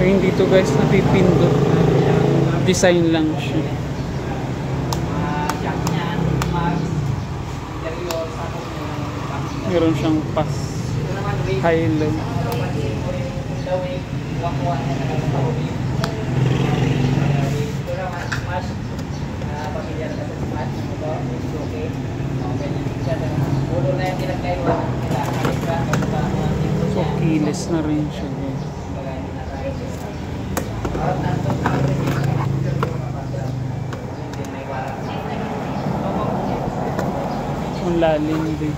So hindi to guys napipindot. Design lang siya. Meron siyang pass. High low. So keyless na rin siya guys. Ang lalim din.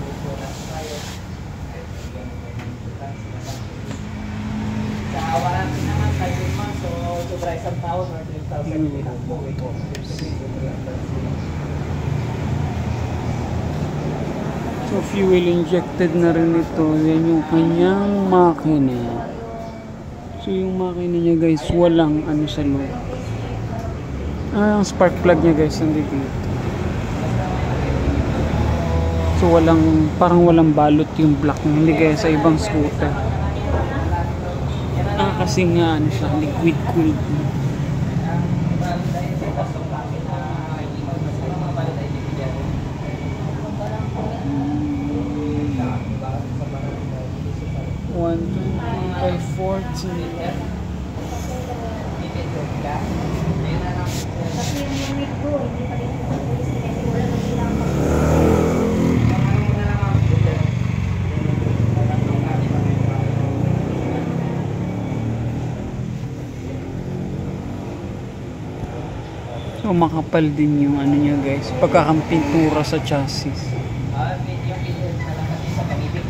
So fuel injected na rin ito. Yan yung kanyang makina. So yung makina niya guys, walang ano sa loob. Ang spark plug niya guys nandito. So parang walang balot yung block niya. Hindi kaya sa ibang scooter. Kasi nga ano siya, liquid cooled. By 40. So makapal din yung ano niya guys, pagkakampintura sa chassis.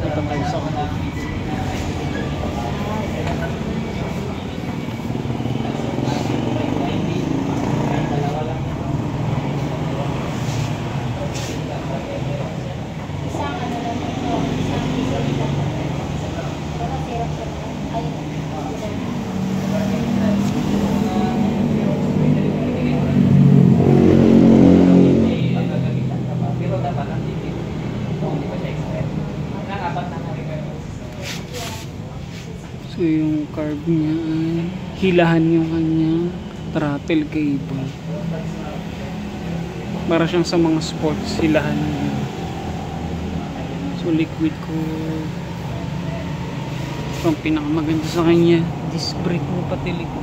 Ito tayo sa So yung carb niya ay hilahan yung kanya throttle cable. Para siyang sa mga sports, hilahan niya. So liquid ko. So ang pinakamaganda sa kanya, disc brake mo pati likod.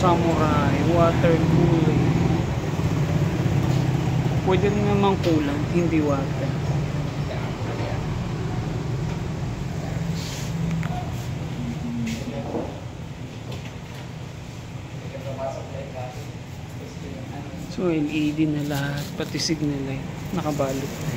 Samurai, water cooling. Pwede rin namang kulang, hindi water. So LED na lahat, pati signal light, nakabalot na.